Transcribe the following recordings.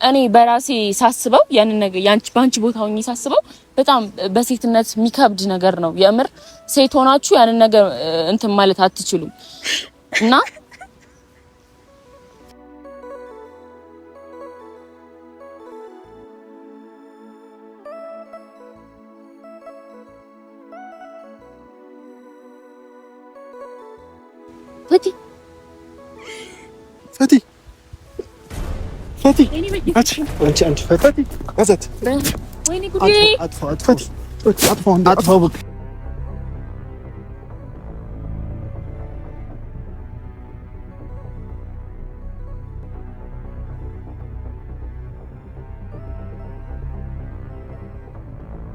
እኔ በራሴ ሳስበው ያን ነገር ባንቺ ቦታ ሆኜ ሳስበው በጣም በሴትነት የሚከብድ ነገር ነው። የምር ሴት ሆናችሁ ያን ነገር እንትን ማለት አትችሉም እና ፈቲ አንቺ ፈቲ አዘት ወይኔ ጉዴ አጥፋው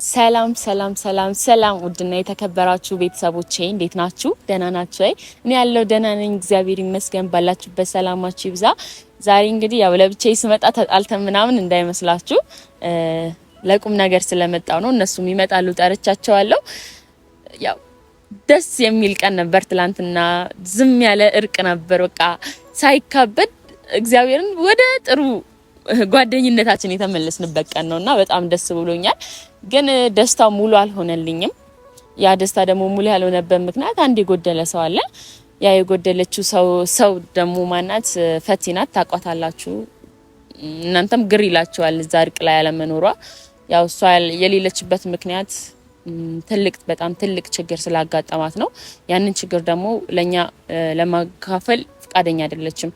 ሰላም ሰላም ሰላም ሰላም ውድና የተከበራችሁ ቤተሰቦቼ እንዴት ናችሁ? ደህና ናችሁ? እኔ ያለው ደህና ነኝ፣ እግዚአብሔር ይመስገን። ባላችሁበት ሰላማችሁ ይብዛ። ዛሬ እንግዲህ ያው ለብቻዬ ስመጣ ተጣልተን ምናምን እንዳይመስላችሁ ለቁም ነገር ስለመጣው ነው። እነሱም ይመጣሉ፣ ጠርቻቸዋለሁ። ያው ደስ የሚል ቀን ነበር ትላንትና። ዝም ያለ እርቅ ነበር፣ በቃ ሳይካበድ እግዚአብሔርን ወደ ጥሩ ጓደኝነታችን የተመለስንበት ቀን ነውና በጣም ደስ ብሎኛል። ግን ደስታው ሙሉ አልሆነልኝም። ያ ደስታ ደግሞ ሙሉ ያልሆነበት ምክንያት አንድ የጎደለ ሰው አለ። ያ የጎደለችው ሰው ደግሞ ማናት? ፈቲ ናት። ታውቋታላችሁ፣ እናንተም ግር ይላችኋል እዛ እርቅ ላይ ያለመኖሯ። ያው እሷ የሌለችበት ምክንያት በጣም ትልቅ ችግር ስላጋጠማት ነው። ያንን ችግር ደግሞ ለኛ ለማካፈል ፍቃደኛ አይደለችም።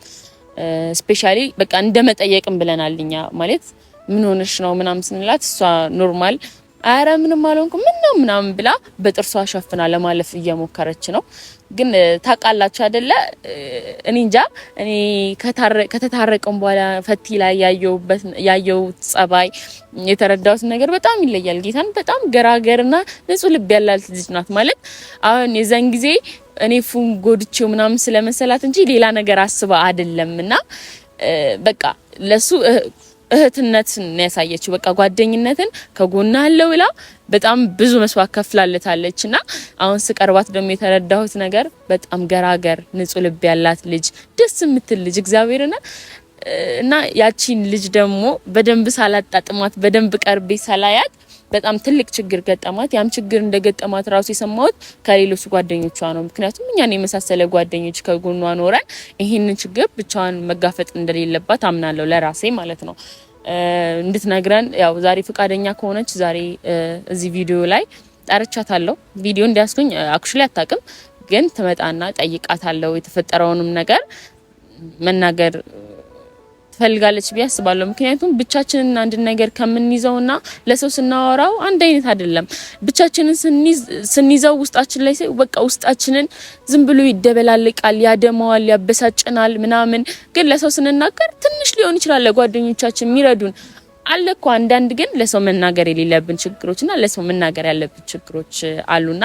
ስፔሻሊ በቃ እንደመጠየቅም ብለናልኛ ማለት ምን ሆነሽ ነው ምናምን ስንላት እሷ ኖርማል አረ ምንም አልሆንኩም ምናምን ብላ በጥርሷ ሸፍና ለማለፍ እየሞከረች ነው። ግን ታውቃላችሁ አይደለ? እኔ እንጃ እኔ ከተታረቀም በኋላ ፈቲ ላይ ያየሁት ጸባይ የተረዳሁት ነገር በጣም ይለያል። ጌታን በጣም ገራገርና ንጹህ ልብ ያላት ልጅ ናት። ማለት አሁን የዛን ጊዜ እኔ ፉን ጎድቼው ምናምን ስለመሰላት እንጂ ሌላ ነገር አስባ አይደለምና በቃ ለሱ እህትነትን ያሳየችው በቃ ጓደኝነትን ከጎና አለው ብላ በጣም ብዙ መስዋዕት ከፍላለታለችና አሁን ስቀርባት ደግሞ የተረዳሁት ነገር በጣም ገራገር ንጹህ ልብ ያላት ልጅ ደስ የምትል ልጅ እግዚአብሔርና እና ያቺን ልጅ ደግሞ በደንብ ሳላጣጥማት በደንብ ቀርቤ ሳላያት በጣም ትልቅ ችግር ገጠማት። ያም ችግር እንደገጠማት ራሱ የሰማሁት ከሌሎች ጓደኞቿ ነው። ምክንያቱም እኛን የመሳሰለ ጓደኞች ከጎኗ ኖረን ይሄንን ችግር ብቻዋን መጋፈጥ እንደሌለባት አምናለሁ፣ ለራሴ ማለት ነው። እንድትነግረን ያው ዛሬ ፍቃደኛ ከሆነች ዛሬ እዚህ ቪዲዮ ላይ ጠርቻታለሁ። ቪዲዮ እንዲያስኩኝ አክቹሊ አታውቅም፣ ግን ትመጣና ጠይቃታለሁ። የተፈጠረውንም ነገር መናገር ትፈልጋለች ብዬ አስባለሁ። ምክንያቱም ብቻችንን አንድ ነገር ከምንይዘውና ለሰው ስናወራው አንድ አይነት አይደለም። ብቻችንን ስንይዘው ውስጣችን ላይ በቃ ውስጣችንን ዝም ብሎ ይደበላልቃል፣ ያደማዋል፣ ያበሳጭናል ምናምን። ግን ለሰው ስንናገር ትንሽ ሊሆን ይችላል ለጓደኞቻችን የሚረዱን አለ እኮ። አንዳንድ ግን ለሰው መናገር የሌለብን ችግሮችና ለሰው መናገር ያለብን ችግሮች አሉና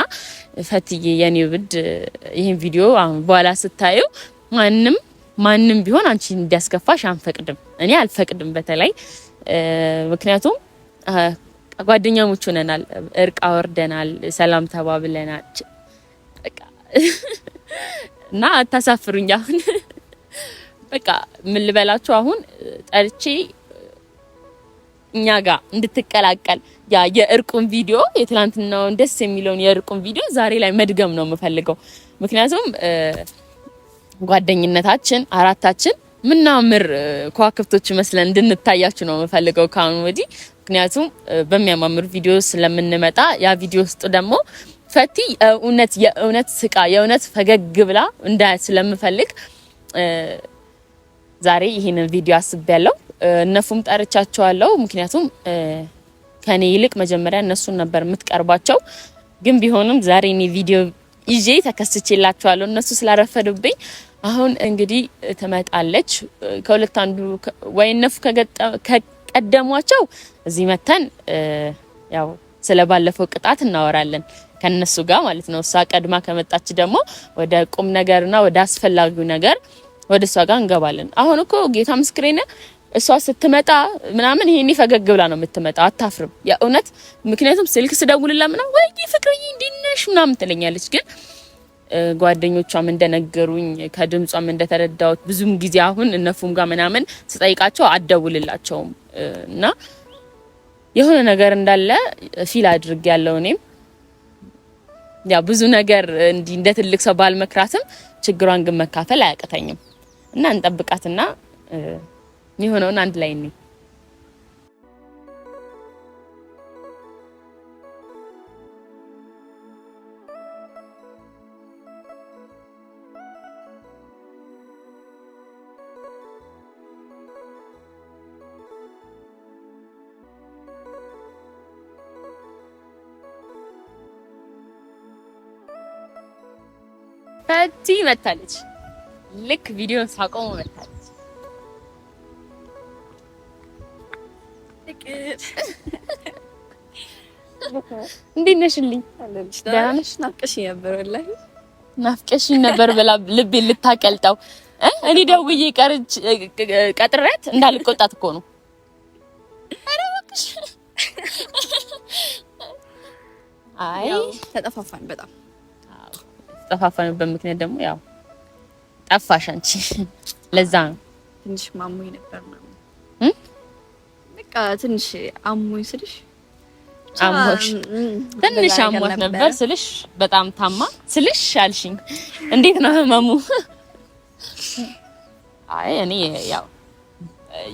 ፈትዬ የኔ ውድ ይሄን ቪዲዮ አሁን በኋላ ስታዩ ማንም ቢሆን አንቺ እንዲያስከፋሽ አንፈቅድም። እኔ አልፈቅድም በተለይ ምክንያቱም ጓደኛሞች ሆነናል፣ እርቅ አወርደናል፣ ሰላም ተባብለናል። በቃ እና አታሳፍሩኝ። አሁን በቃ ምን ልበላችሁ፣ አሁን ጠርቼ እኛ ጋር እንድትቀላቀል ያ የእርቁን ቪዲዮ የትላንትናውን ደስ የሚለውን የእርቁን ቪዲዮ ዛሬ ላይ መድገም ነው የምፈልገው። ምክንያቱም ጓደኝነታችን አራታችን ምናምር ከዋክብቶች መስለን እንድንታያችሁ ነው የምፈልገው ካሁን ወዲህ። ምክንያቱም በሚያማምር ቪዲዮ ስለምንመጣ ያ ቪዲዮ ውስጥ ደግሞ ፈቲ የእውነት ስቃ የእውነት ፈገግ ብላ እንዳያት ስለምፈልግ ዛሬ ይሄንን ቪዲዮ አስቤያለሁ። እነሱም ጠርቻቸዋለሁ። ምክንያቱም ከኔ ይልቅ መጀመሪያ እነሱን ነበር የምትቀርባቸው። ግን ቢሆንም ዛሬ እኔ ቪዲዮ ይዤ ተከስቼላችኋለሁ እነሱ ስላረፈዱብኝ። አሁን እንግዲህ ትመጣለች። ከሁለት አንዱ ወይ እነሱ ከቀደሟቸው እዚህ መተን ያው ስለባለፈው ቅጣት እናወራለን ከነሱ ጋር ማለት ነው። እሷ ቀድማ ከመጣች ደግሞ ወደ ቁም ነገርና ወደ አስፈላጊው ነገር ወደ እሷ ጋር እንገባለን። አሁን እኮ ጌታ ምስክሬነ እሷ ስትመጣ ምናምን ይሄኔ ፈገግ ብላ ነው የምትመጣው፣ አታፍርም የእውነት። ምክንያቱም ስልክ ስደውልላ ምናምን ወይ ፍቅርዬ እንዴት ነሽ ምናምን ትለኛለች። ግን ጓደኞቿም እንደነገሩኝ ከድምጿም እንደተረዳሁት ብዙም ጊዜ አሁን እነፉም ጋር ምናምን ስጠይቃቸው አደውልላቸውም እና የሆነ ነገር እንዳለ ፊል አድርግ ያለው እኔም ያ ብዙ ነገር እንደ ትልቅ ሰው ባልመክራትም ችግሯን ግን መካፈል አያቅተኝም እና እንጠብቃትና የሆነውን አንድ ላይ ነኝ። ፈቲ መታለች። ልክ ቪዲዮን ሳቆም መታለች። እንዴት ነሽልኝ? ደህና ነሽ? ናፍቀሽኝ ነበር ወላሂ ናፍቀሽኝ ነበር ብላ ልቤ ልታቀልጠው እኔ ደውዬ ቀጥሬያት እንዳልቆጣት እኮ ነው። ኧረ እባክሽ አይ ተጠፋፋን በጣም ተጠፋፋንበት ምክንያት ደግሞ ያው ጠፋሽ አንቺ ለዛ ነው ትንሽ ማሞኝ ነበር ማለት በቃ ትንሽ አሞኝ ስልሽ አሞሽ ትንሽ አሞሽ ነበር ስልሽ በጣም ታማ ስልሽ አልሽኝ እንዴት ነው ህመሙ? አይ እኔ ያው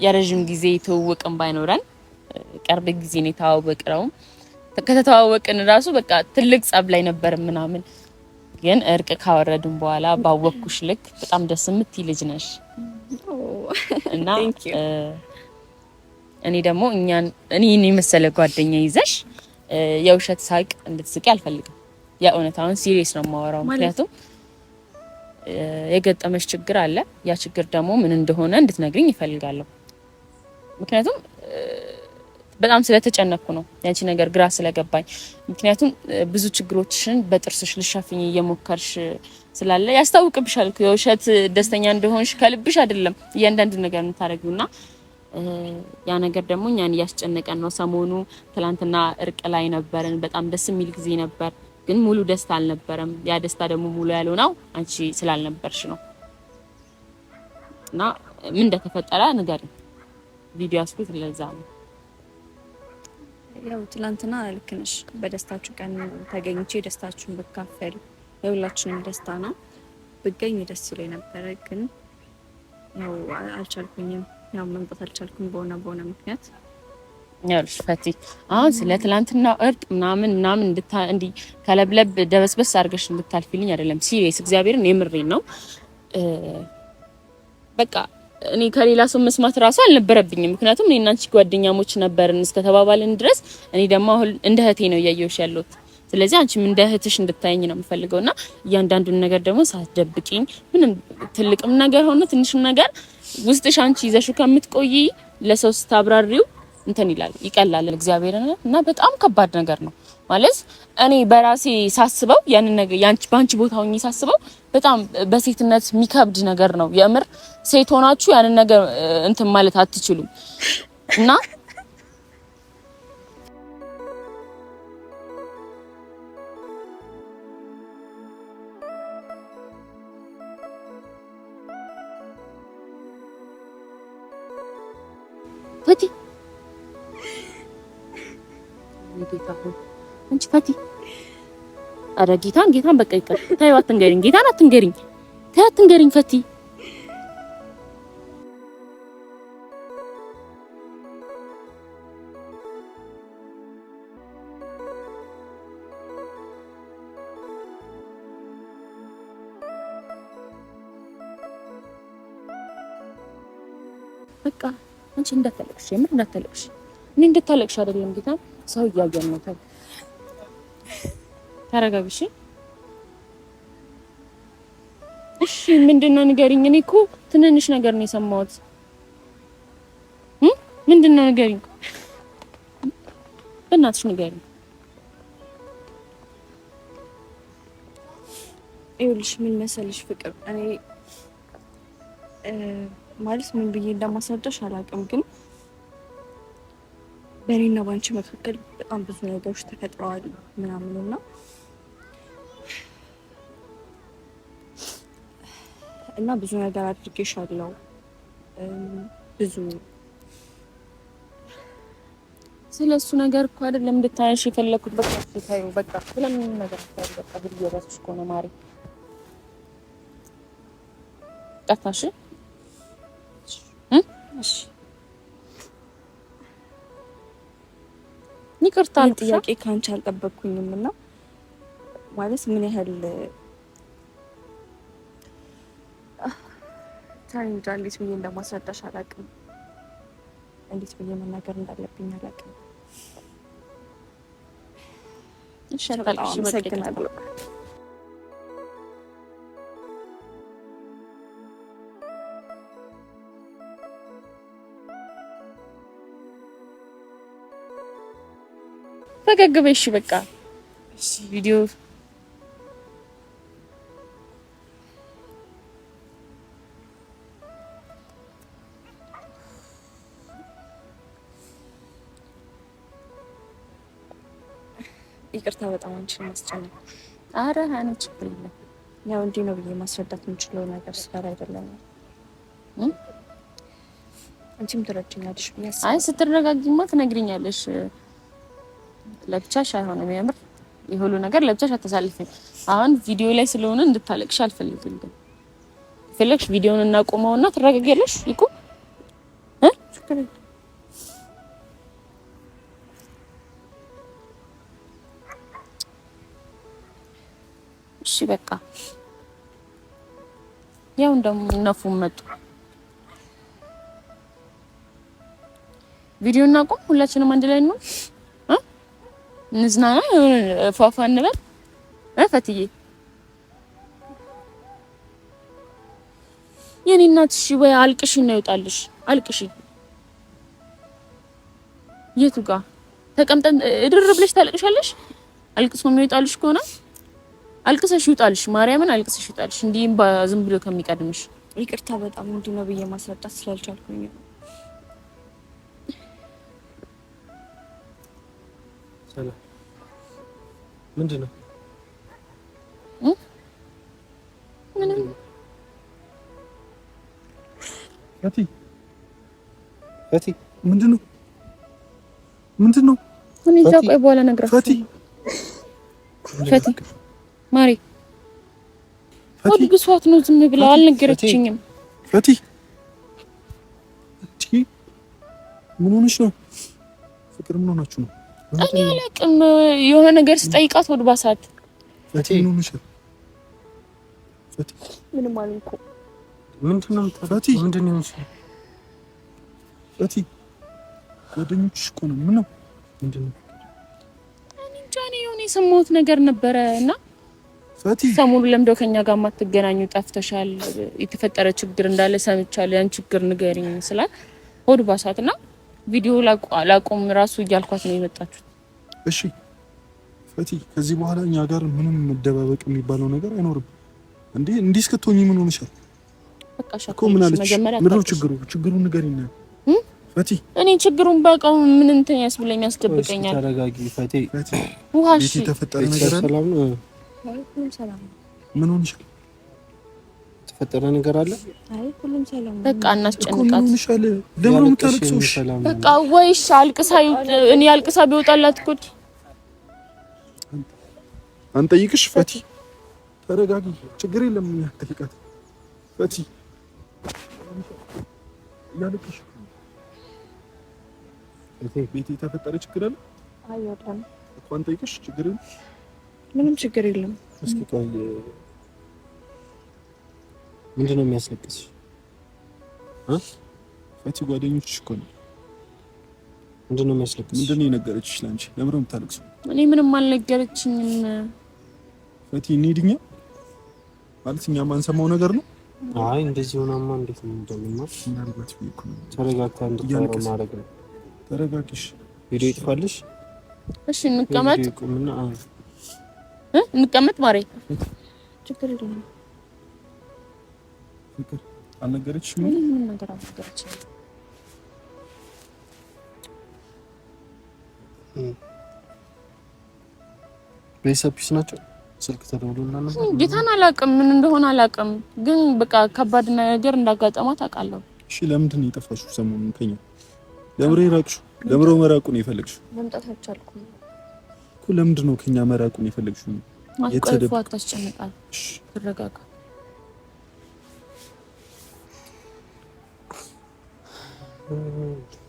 የረጅም ጊዜ ትውውቅም ባይኖረን ቅርብ ጊዜ ነው የተዋወቅነው። ከተዋወቅን ራሱ በቃ ትልቅ ጸብ ላይ ነበር ምናምን ግን እርቅ ካወረድን በኋላ ባወኩሽ ልክ በጣም ደስ የምትይ ልጅ ነሽ እና እኔ ደግሞ እኔን የመሰለ ጓደኛ ይዘሽ የውሸት ሳቅ እንድትስቂ አልፈልግም። የእውነት አሁን ሲሪየስ ነው የማወራው። ምክንያቱም የገጠመሽ ችግር አለ። ያ ችግር ደግሞ ምን እንደሆነ እንድትነግሪኝ ይፈልጋለሁ። ምክንያቱም በጣም ስለተጨነኩ ነው ያንቺ ነገር ግራ ስለገባኝ። ምክንያቱም ብዙ ችግሮችሽን በጥርስሽ ልሻፍኝ እየሞከርሽ ስላለ ያስታውቅብሻል። የውሸት ደስተኛ እንደሆንሽ ከልብሽ አይደለም እያንዳንዱ ነገር የምታደርጊውና ያ ነገር ደግሞ እኛን እያስጨነቀን ነው። ሰሞኑ ትላንትና እርቅ ላይ ነበርን። በጣም ደስ የሚል ጊዜ ነበር፣ ግን ሙሉ ደስታ አልነበረም። ያ ደስታ ደግሞ ሙሉ ያልሆነው አንቺ ስላልነበርሽ ነው። እና ምን እንደተፈጠረ ንገሪኝ። ቪዲዮ አስኩት ለዛ ነው። ያው ትላንትና ልክ ነሽ። በደስታችሁ ቀን ተገኝቼ ደስታችሁን ብካፈል የሁላችንም ደስታ ነው። ብገኝ ደስ ይለኝ ነበረ፣ ግን ያው አልቻልኩኝም። ያው መምጣት አልቻልኩም በሆነ ምክንያት። ያውልሽ ፈቲ አሁን ስለ ትላንትና እርቅ ምናምን እንዲ ከለብለብ ደበስበስ አድርገሽ እንድታልፊልኝ አይደለም። ሲሪየስ እግዚአብሔርን የምሬን ነው። በቃ እኔ ከሌላ ሰው መስማት ራሱ አልነበረብኝም። ምክንያቱም እኔና አንቺ ጓደኛሞች ነበርን እስከ ተባባልን ድረስ። እኔ ደግሞ አሁን እንደ እህቴ ነው እያየሁሽ ያለሁት። ስለዚህ አንቺም እንደ እህትሽ እንድታየኝ ነው የምፈልገውና እያንዳንዱን ነገር ደግሞ ሳትደብቂኝ፣ ምንም ትልቅም ነገር ሆነ ትንሽም ነገር ውስጥሽ አንቺ ይዘሽው ከምትቆይ ለሰው ስታብራሪው እንትን ይላል ይቀላል። እግዚአብሔርን እና በጣም ከባድ ነገር ነው ማለት እኔ በራሴ ሳስበው ያንን ነገር ባንቺ ቦታ ሆኜ ሳስበው በጣም በሴትነት የሚከብድ ነገር ነው። የምር ሴት ሆናችሁ ያንን ነገር እንትን ማለት አትችሉም እና ፈቲ አንቺ ፈቲ አረ ጌታን በቃ ይቀር። ታዩ አትንገሪኝ፣ ጌታን አትንገሪኝ፣ ታዩ አትንገሪኝ ፈቲ። በቃ አንቺ እንዳታለቅሽ፣ የምር እንዳታለቅሽ። እኔ እንድታለቅሽ አይደለም ጌታ ሰው እያየን ነው። ተረጋግሽ። እሺ ምንድነው ንገሪኝ። እኔ እኮ ትንንሽ ነገር ነው የሰማሁት። ምንድነው ንገሪኝ፣ በእናትሽ ንገሪኝ። ይኸውልሽ ምን መሰልሽ ፍቅር፣ እኔ ማለት ምን ብዬ እንደማስረዳሽ አላውቅም፣ ግን በእኔና ባንቺ መካከል በጣም ብዙ ነገሮች ተፈጥረዋል ምናምንና እና ብዙ ነገር አድርጌሻለሁ። ብዙ ስለሱ ነገር እኮ አይደለም እንድታነሽ የፈለኩት። በቃ ታዩ በቃ ስለምን ነገር ታዩ በቃ ብዬ እራስሽ እኮ ነው ማሪ። ጠፋሽ? እሺ ይቅርታ ጥያቄ ካንቺ አልጠበቅኩኝም እና ማለት ምን ያህል ታንጃ እንዴት ብዬ እንደማስረዳሽ አላውቅም። እንዴት ብዬ መናገር እንዳለብኝ አላውቅም። እሺ አታልቅሽ በቃ። ፈገግ በይ እሺ በቃ። እሺ ቪዲዮ ይቅርታ በጣም አንቺን ማስጨነቅ። አረ አነ ችግር የለም። ያው እንዲህ ነው ብዬ ማስረዳት የምችለው ነገር ስላለ አይደለም። አንቺም ትረጅኛለሽ ብዬ አስባለሁ። አይ ስትረጋጊማ ትነግሪኛለሽ። ለብቻሽ አይሆንም። የምር የሁሉ ነገር ለብቻሽ አታሳልፊም። አሁን ቪዲዮ ላይ ስለሆነ እንድታለቅሽ አልፈልግም። ግን ፈለግሽ ቪዲዮውን እናቆመውና ትረጋጊያለሽ ይቁ ችግር የለም። እሺ በቃ ያው እንደነፉም መጡ። ቪዲዮ እናቆም፣ ሁላችንም አንድ ላይ ነው እንዝናና፣ ፏፏ እንበል። ፈትዬ የኔ እናት እሺ ወይ አልቅሽ ነው ይወጣልሽ፣ አልቅሽ። የቱ ጋር ተቀምጠን እድር ብለሽ ታለቅሻለሽ? አልቅሶ የሚወጣልሽ ከሆነ አልቅሰሽ ይውጣልሽ። ማርያምን አልቅሰሽ ይውጣልሽ። እንዲህም ዝም ብሎ ከሚቀድምሽ። ይቅርታ በጣም እንዲህ ነው ብዬ ማስረዳት ስላልቻልኩኝ ነው። ሰላም ምንድን ነው? ምንም ፈቲ ምንድን ነው? ምንድን ነው? እኔ እዛ ቆይ በኋላ እነግራችኋለሁ። ፈቲ ማሪ ወድ ግሷት ነው ዝም ብላ አልነገረችኝም። ፈቲ ምን ሆነሽ ነው? ፍቅር ምን ሆናችሁ ነው? እኔ አላውቅም። የሆነ ነገር ስጠይቃት ወድ ባሳት። ፈቲ ምን ሆነሽ? ፈቲ ምንም አልኩ። ምንድነው? ፈቲ ምንድነው? ፈቲ ጓደኞችሽ እኮ ነው። ምን ነው? ምንድነው? እኔ እንጃ የሆነ የሰማሁት ነገር ነበረ እና ፈቲ ሰሞኑን ለምደው ከኛ ጋር ማትገናኙ ጠፍተሻል፣ የተፈጠረ ችግር እንዳለ ሰምቻለሁ፣ ያን ችግር ንገሪኝ ስላት ሆድ ባሳትና ቪዲዮ ላቆም ራሱ እያልኳት ነው የመጣችሁት። እሺ ፈቲ ከዚህ በኋላ እኛ ጋር ምንም መደባበቅ የሚባለው ነገር አይኖርም። እንዲህ እስክትሆኚ ምን ሆነሻል? በቃ እኮ ምን አለች? ምንድነው ችግሩ? ችግሩን ንገሪኝ ፈቲ። እኔ ችግሩን ባውቀው ምን እንትን ያስብለኝ ያስደብቀኛል። ተረጋጊ ፈቲ። ውሃሽ የተፈጠረ ነገር ሰላም ነው? ሁሉም ሰላም ነው። ምን ሆነሻል? የተፈጠረ ነገር አለ? አይ ሁሉም ሰላም ነው። በቃ እናስጨንቃት። ለምን የምታለቅሰው? በቃ ወይስ አልቅሳ እኔ አልቅሳ ቢወጣላት እኮ አንጠይቅሽ ፈቲ። ተረጋጊ፣ ችግር የለም። ጠይቃት ፈቲ። ያለቅሽ ቤት የተፈጠረ ችግር አለ? አይ ወጣም እኮ አንጠይቅሽ፣ ችግር የለም። ምንም ችግር የለም። እስኪ ቆይ ምንድነው የሚያስለቅስሽ? ፈቲ ጓደኞችሽ እኮ ነው። ምንድነው የሚያስለቅስሽ? ምንድነው የነገረችሽ ላንቺ? ለምን ነው የምታለቅሰው? እኔ ምንም አልነገረችኝም። ፈቲ እንሂድኛ ማለት እኛ ማንሰማው ነገር ነው። አይ እንደዚህ ሆናማ እንዴት ነው እንደምማ ምናልባት ቢኩ ተረጋግታ እንድታወራ ማድረግ ነው። ተረጋግሽ። ቪዲዮ ይጥፋልሽ። እሺ እንቀመጥ እንቀመጥ ማሬ። ችግር የለም። ፍቅር አልነገረችሽም? ምንም ነገር አልነገረችኝም። ቤተሰብ ፒስ ናቸው? ስልክ ተደውሎልናል ነበር። ጌታን አላውቅም ምን እንደሆነ አላውቅም፣ ግን በቃ ከባድ ነገር እንዳጋጠማት አውቃለሁ። እሺ ለምንድን ነው የጠፋሽው ሰሞኑን ከኛ? ለምሬ ራቅሽው? ለምሮ መራቁን የፈለግሽው? መምጣት አልቻልኩም እኮ። ለምንድን ነው ከኛ መራቁን የፈለግሽው? ማስቆልፎ አታስጨንቃል። እሺ ተረጋጋ።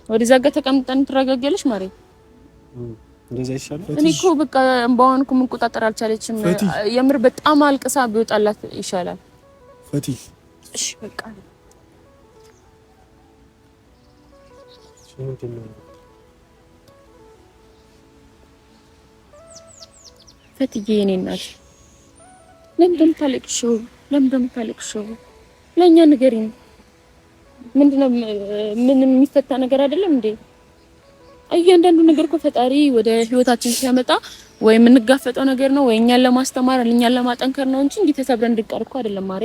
ወደዛ ጋር ተቀምጠን ትረጋጊያለሽ ማሬ? እንደዛ ይሻላል። እኔ እኮ በቃ እንባዋን እኮ መቆጣጠር አልቻለችም። የምር በጣም አልቅሳ ቢወጣላት ይሻላል። ፈቲ እሺ በቃ ፈትዬ የኔ እናት ለምን እንደምታለቅሽው? ለእኛ ንገሪኝ። ምንድነው? ምንም የሚፈታ ነገር አይደለም እንዴ? እያንዳንዱ ነገር እኮ ፈጣሪ ወደ ህይወታችን ሲያመጣ ወይ የምንጋፈጠው ነገር ነው ወይ እኛን ለማስተማር እኛን ለማጠንከር ነው እንጂ እንዲህ ተሰብረን እንድንቀር እኮ አይደለም ማሬ።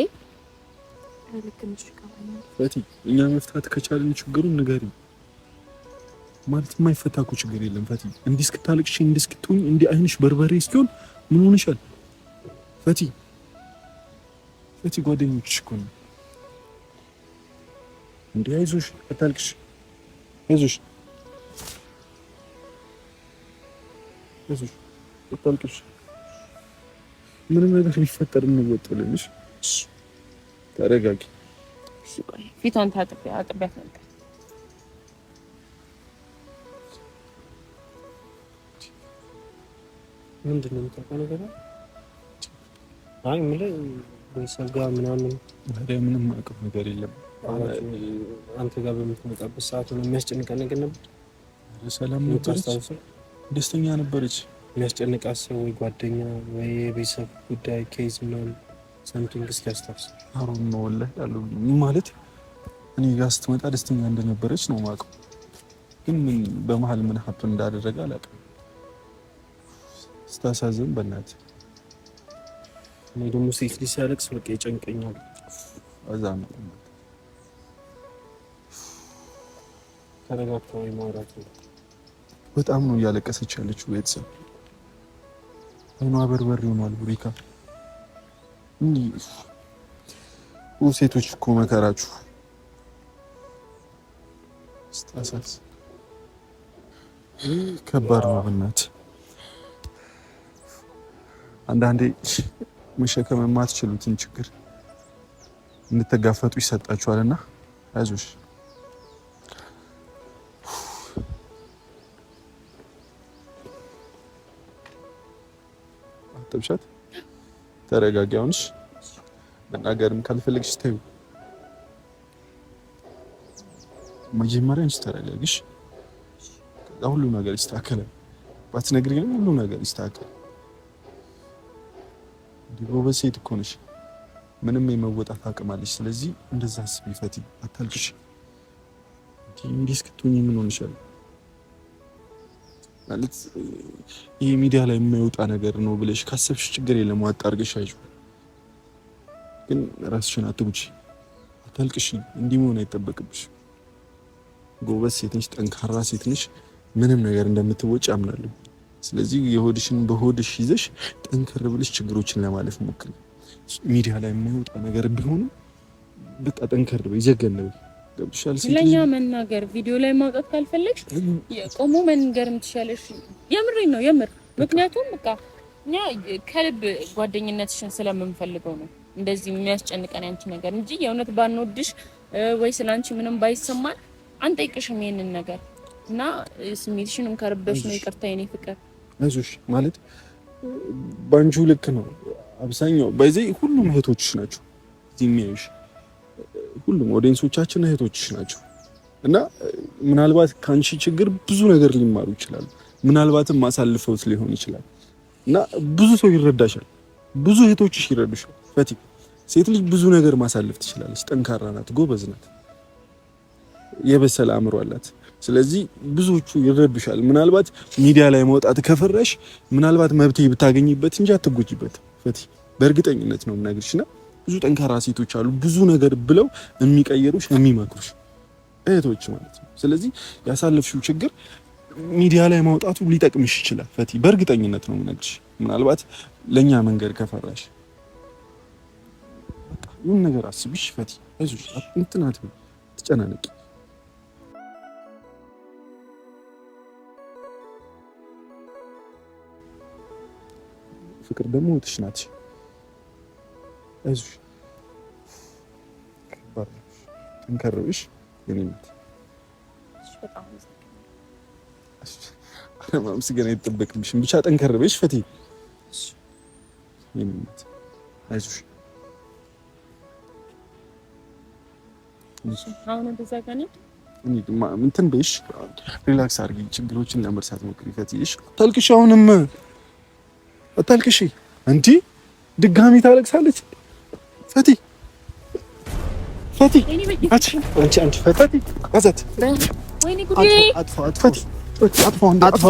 ፈቲ እኛ መፍታት ከቻልን ችግሩን ንገሪኝ። ማለት የማይፈታ እኮ ችግር የለም ፈቲ። እንዲህ እስክታለቅሽ እንዲህ እስክትሆኝ እንዲህ አይንሽ በርበሬ እስኪሆን ምን ሆነሻል ፈቲ? ጓደኞችሽ እኮ ነው እንዴ። አይዞሽ አታልቅሽ፣ አይዞሽ አታልቅሽ። ምንም ነገር ቢፈጠር እንወጣለን። እሺ ተረጋጊ። ፊቷን አጥቢያት ነበር። ምንድን ነው የምታውቀው ነገር? አይ በሰጋ ምናምን ምንም አውቀው ነገር የለም። አንተ ጋር በምትመጣበት ሰዓት ነው የሚያስጨንቀን ነገር ነበር። ሰላም ነበረች፣ ደስተኛ ነበረች። የሚያስጨንቃት ሰው ወይ ጓደኛ ወይ የቤተሰብ ጉዳይ ኬዝ ምናምን ሰምቲንግ እስኪ አስታውስ። አሁን ነው ወላሂ ያለው ማለት እኔ ጋር ስትመጣ ደስተኛ እንደነበረች ነው የማውቀው፣ ግን ምን በመሀል ምን ሀብቱን እንዳደረገ አላውቅም። ስታሳዝን በእናትህ። እኔ ደግሞ ሴት ልጅ ሲያለቅስ በቃ ይጨንቀኛል። አዛ ነው ተረጋግተው ማውራት ነው። በጣም ነው እያለቀሰች ያለችው። ቤተሰብ አይኗ በርበሬ ሆኗል። ቡሪካ ሴቶች እኮ መከራችሁ ስታሳስ ከባድ ነው በእናትህ። አንዳንዴ መሸከም የማትችሉትን ችግር እንድትጋፈጡ ይሰጣችኋልና አይዞሽ። አጥብሻት ተረጋጊ። አሁንሽ መናገርም ካልፈለግሽ ተይው። መጀመሪያ አንቺ ተረጋጊሽ፣ ከዛ ሁሉ ነገር ይስተካከላል። ባትነግሪኝም ሁሉ ነገር ይስተካከላል። ጎበዝ ሴት እኮ ነሽ፣ ምንም የመወጣት አቅም አለሽ። ስለዚህ እንደዛ አስቢ ፈቲ፣ አታልቅሽ። እንዲህ እስክትሆኚ ምን ሆነሻል? ማለት ይሄ ሚዲያ ላይ የማይወጣ ነገር ነው ብለሽ ካሰብሽ ችግር የለም፣ ዋጥ አድርገሽ አይው። ግን ራስሽን አትጉጂ፣ አታልቅሽ። እንዲህ መሆን አይጠበቅብሽ። ጎበዝ ሴት ነሽ፣ ጠንካራ ሴት ነሽ። ምንም ነገር እንደምትወጪ አምናለሁ። ስለዚህ የሆድሽን በሆድሽ ይዘሽ ጠንከር ብለሽ ችግሮችን ለማለፍ ሞክሪ። ሚዲያ ላይ የማይወጣ ነገር ቢሆን በቃ ጠንከር በይ፣ ዘገነው ገብቶሻል። ለኛ መናገር ቪዲዮ ላይ ማውጣት ካልፈለግሽ ቆሞ መንገርም ትችያለሽ። የምሬን ነው የምር። ምክንያቱም በቃ እኛ ከልብ ጓደኝነትሽን ስለምንፈልገው ነው እንደዚህ የሚያስጨንቀን ያንቺ ነገር እንጂ የእውነት ባንወድሽ ወይ ስላንቺ ምንም ባይሰማን አንጠይቅሽም ይሄንን ነገር እና ስሜትሽንም ከርበሽ ነው ይቅርታ የኔ ፍቅር። አይዞሽ ማለት ባንቹ ልክ ነው። አብዛኛው በዚህ ሁሉም እህቶችሽ ናቸው እዚህ የሚያዩሽ፣ ሁሉም ኦዲየንሶቻችን እህቶችሽ ናቸው እና ምናልባት ካንቺ ችግር ብዙ ነገር ሊማሩ ይችላሉ። ምናልባትም ማሳልፈውት ሊሆን ይችላል እና ብዙ ሰው ይረዳሻል፣ ብዙ እህቶችሽ ይረዱሻል። ፈቲ ሴት ልጅ ብዙ ነገር ማሳለፍ ትችላለች። ጠንካራ ናት፣ ጎበዝ ናት፣ የበሰለ አእምሮ አላት። ስለዚህ ብዙዎቹ ይረዱሻል። ምናልባት ሚዲያ ላይ መውጣት ከፈራሽ ምናልባት መብቴ ብታገኝበት እንጂ አትጎጂበት ፈቲ፣ በእርግጠኝነት ነው የምነግርሽና ብዙ ጠንካራ ሴቶች አሉ፣ ብዙ ነገር ብለው የሚቀየሩሽ የሚመክሩሽ እህቶች ማለት ነው። ስለዚህ ያሳለፍሽው ችግር ሚዲያ ላይ ማውጣቱ ሊጠቅምሽ ይችላል ፈቲ፣ በእርግጠኝነት ነው የምነግርሽ። ምናልባት ለኛ መንገድ ከፈራሽ በቃ ምን ነገር አስብሽ ፈቲ፣ አይዞሽ፣ እንትናት ትጨናነቂ። ፍቅር ደግሞ እህትሽ ናት። አይዞሽ፣ ጠንከርብሽ የኔ ናት። ማመስገን አይጠበቅብሽም። ብቻ ጠንከርብሽ ፈቲ የኔ ናት። አይዞሽ። አሁን እንደዛ ጋር ነው እንትን በይሽ፣ ሪላክስ አድርጊ፣ ችግሮችን ለመርሳት ሞክሪ ፈቲ። እሺ አታልቅሽ፣ አሁንም አታልቅሽ። እንዴ ድጋሚ ታለቅሳለች ፈቲ። ፈቲ አንቺ ፈቲ አዛት ወይኔ ጉዴ አጥፋ ፈቲ አጥፋ